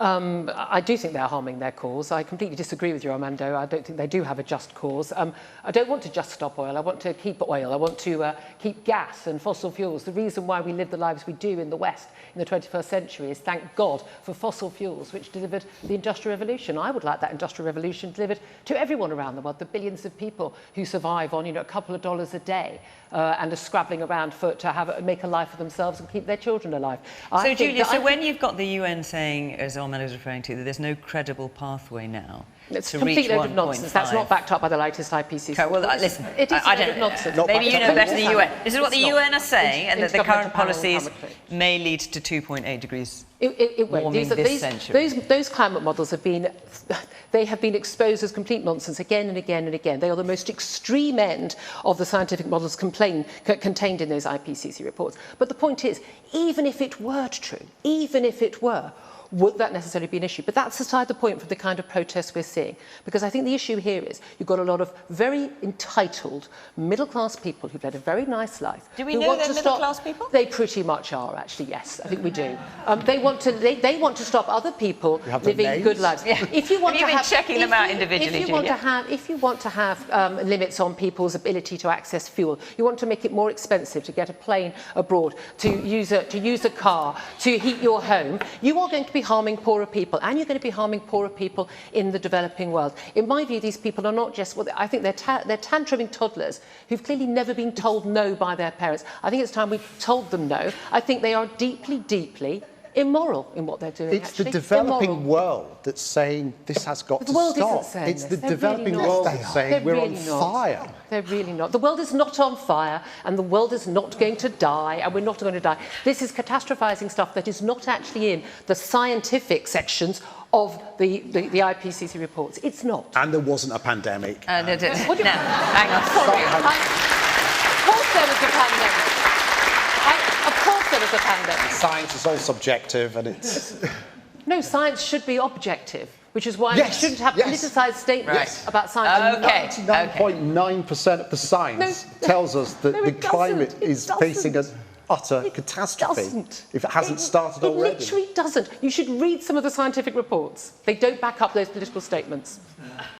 I do think they're harming their cause. I completely disagree with you, Armando. I don't think they do have a just cause. I don't want to just stop oil. I want to keep oil. I want to keep gas and fossil fuels. The reason why we live the lives we do in the West in the 21st century is, thank God, for fossil fuels, which delivered the Industrial Revolution. I would like that Industrial Revolution delivered to everyone around the world, the billions of people who survive on, a couple of dollars a day and are scrabbling around to make a life for themselves and keep their children alive. So, Julia, when you've got the UN saying, as Armando was referring to, that there's no credible pathway now it's to a complete reach load of nonsense. That's not backed up by the latest IPCC. Okay, well, listen, it is I a load of nonsense. Maybe you know better than the UN. This is what the UN are saying, and that the current policies may lead to 2.8 degrees warming this century. Those climate models have been exposed as complete nonsense again and again and again. They are the most extreme end of the scientific models contained in those IPCC reports. But the point is, even if it were true, even if it were, would that necessarily be an issue? But that's aside the point for the kind of protests we're seeing. Because I think the issue here is you've got a lot of very entitled middle-class people who've led a very nice life. Do we know they're middle-class people? They pretty much are, actually, yes. I think we do. They want to stop other people living good lives. Yeah. If you want have you been checking them out individually, if you want to have limits on people's ability to access fuel, you want to make it more expensive to get a plane abroad, to use a car, to heat your home, you are going to be harming poorer people, and you're going to be harming poorer people in the developing world. In my view, these people are not just, well, I think they're tantruming toddlers who've clearly never been told no by their parents. I think it's time we told them no. I think they are deeply, deeply immoral in what they're doing. It's the developing world that's saying this has got to stop. The world isn't saying it's this. the developing world that's saying we're on fire. They're really not. The world is not on fire, and the world is not going to die, and we're not going to die. This is catastrophizing stuff that is not actually in the scientific sections of the IPCC reports. It's not. And there wasn't a pandemic. No, hang on. Sorry. Of course there was a pandemic. Of course there was a pandemic. Science is all subjective, and it's... No, science should be objective, which is why we shouldn't have politicised statements about science. 99.9% of the science tells us that the climate is facing an utter catastrophe if it hasn't started already. It literally doesn't. You should read some of the scientific reports. They don't back up those political statements.